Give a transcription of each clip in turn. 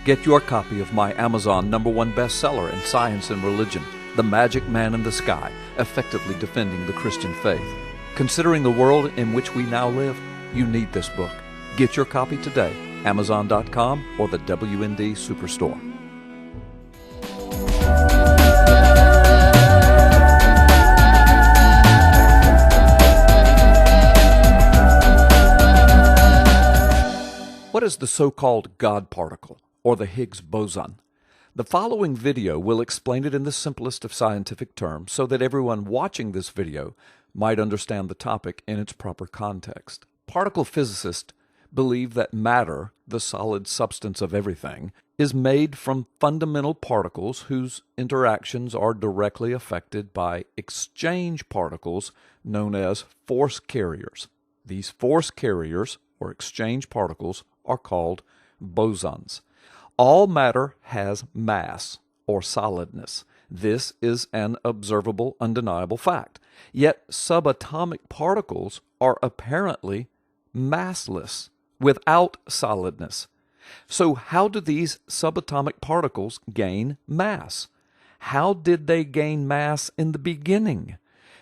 Get your copy of my Amazon #1 bestseller in Science and Religion, The Magic Man in the Sky, Effectively Defending the Christian Faith. Considering the world in which we now live, you need this book. Get your copy today, Amazon.com or the WND Superstore. What is the so-called God particle, or the Higgs boson? The following video will explain it in the simplest of scientific terms so that everyone watching this video might understand the topic in its proper context. Particle physicists believe that matter, the solid substance of everything, is made from fundamental particles whose interactions are directly affected by exchange particles known as force carriers. These force carriers, or exchange particles, are called bosons. All matter has mass, or solidness. This is an observable, undeniable fact. Yet subatomic particles are apparently massless, without solidness. So how do these subatomic particles gain mass? How did they gain mass in the beginning?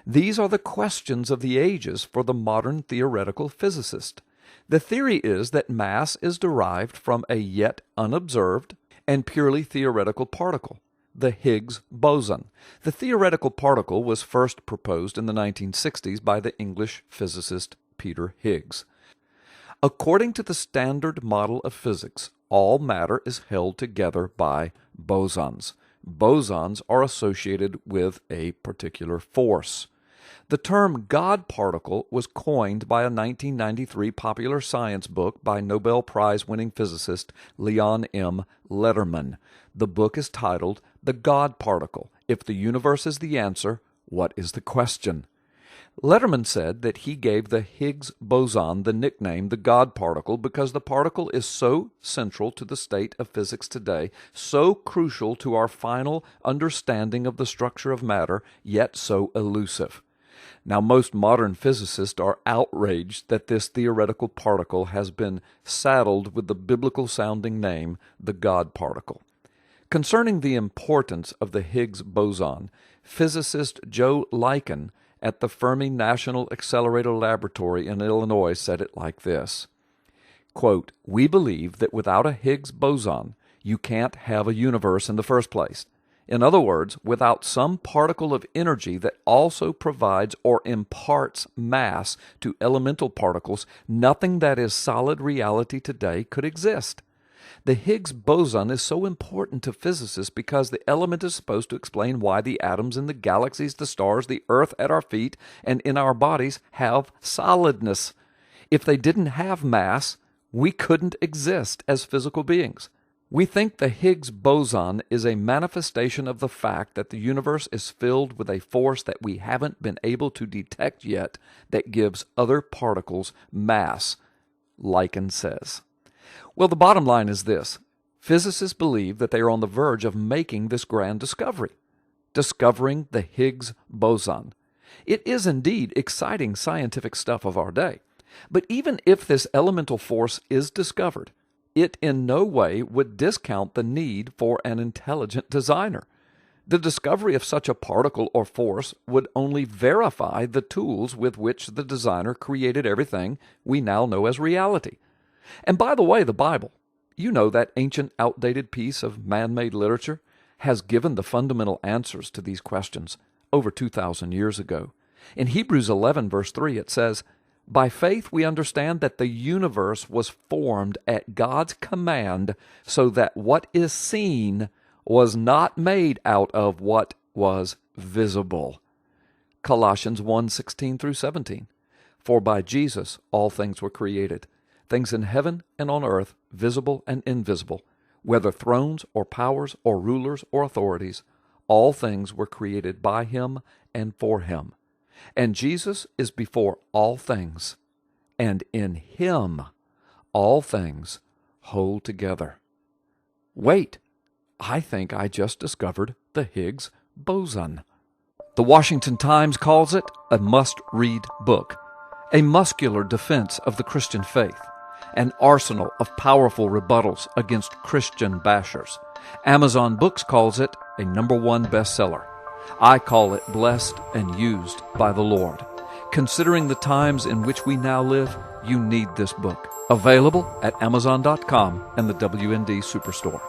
These are the questions of the ages for the modern theoretical physicist. The theory is that mass is derived from a yet unobserved and purely theoretical particle, the Higgs boson. The theoretical particle was first proposed in the 1960s by the English physicist Peter Higgs. According to the standard model of physics, all matter is held together by bosons. Bosons are associated with a particular force. The term God particle was coined by a 1993 popular science book by Nobel Prize-winning physicist Leon M. Lederman. The book is titled The God Particle. If the universe is the answer, what is the question? Lederman said that he gave the Higgs boson the nickname the God particle because the particle is so central to the state of physics today, so crucial to our final understanding of the structure of matter, yet so elusive. Now, most modern physicists are outraged that this theoretical particle has been saddled with the biblical-sounding name, the God particle. Concerning the importance of the Higgs boson, physicist Joe Lycan at the Fermi National Accelerator Laboratory in Illinois said it like this, quote, "We believe that without a Higgs boson, you can't have a universe in the first place. In other words, without some particle of energy that also provides or imparts mass to elemental particles, nothing that is solid reality today could exist." The Higgs boson is so important to physicists because the element is supposed to explain why the atoms in the galaxies, the stars, the earth at our feet, and in our bodies have solidness. If they didn't have mass, we couldn't exist as physical beings. We think the Higgs boson is a manifestation of the fact that the universe is filled with a force that we haven't been able to detect yet that gives other particles mass, Lycan says. Well, the bottom line is this. Physicists believe that they are on the verge of making this grand discovery, discovering the Higgs boson. It is indeed exciting scientific stuff of our day. But even if this elemental force is discovered, it in no way would discount the need for an intelligent designer. The discovery of such a particle or force would only verify the tools with which the designer created everything we now know as reality. And by the way, the Bible, you know, that ancient outdated piece of man-made literature, has given the fundamental answers to these questions over 2,000 years ago. In Hebrews 11, verse 3, it says, "By faith we understand that the universe was formed at God's command, so that what is seen was not made out of what was visible." Colossians 1:16 through 17. "For by Jesus all things were created, things in heaven and on earth, visible and invisible, whether thrones or powers or rulers or authorities, all things were created by him and for him. And Jesus is before all things, and in him all things hold together." Wait, I think I just discovered the Higgs boson. The Washington Times calls it a must-read book, a muscular defense of the Christian faith. an arsenal of powerful rebuttals against Christian bashers. Amazon Books calls it a #1 bestseller. I call it blessed and used by the Lord. Considering the times in which we now live, you need this book. Available at Amazon.com and the WND Superstore.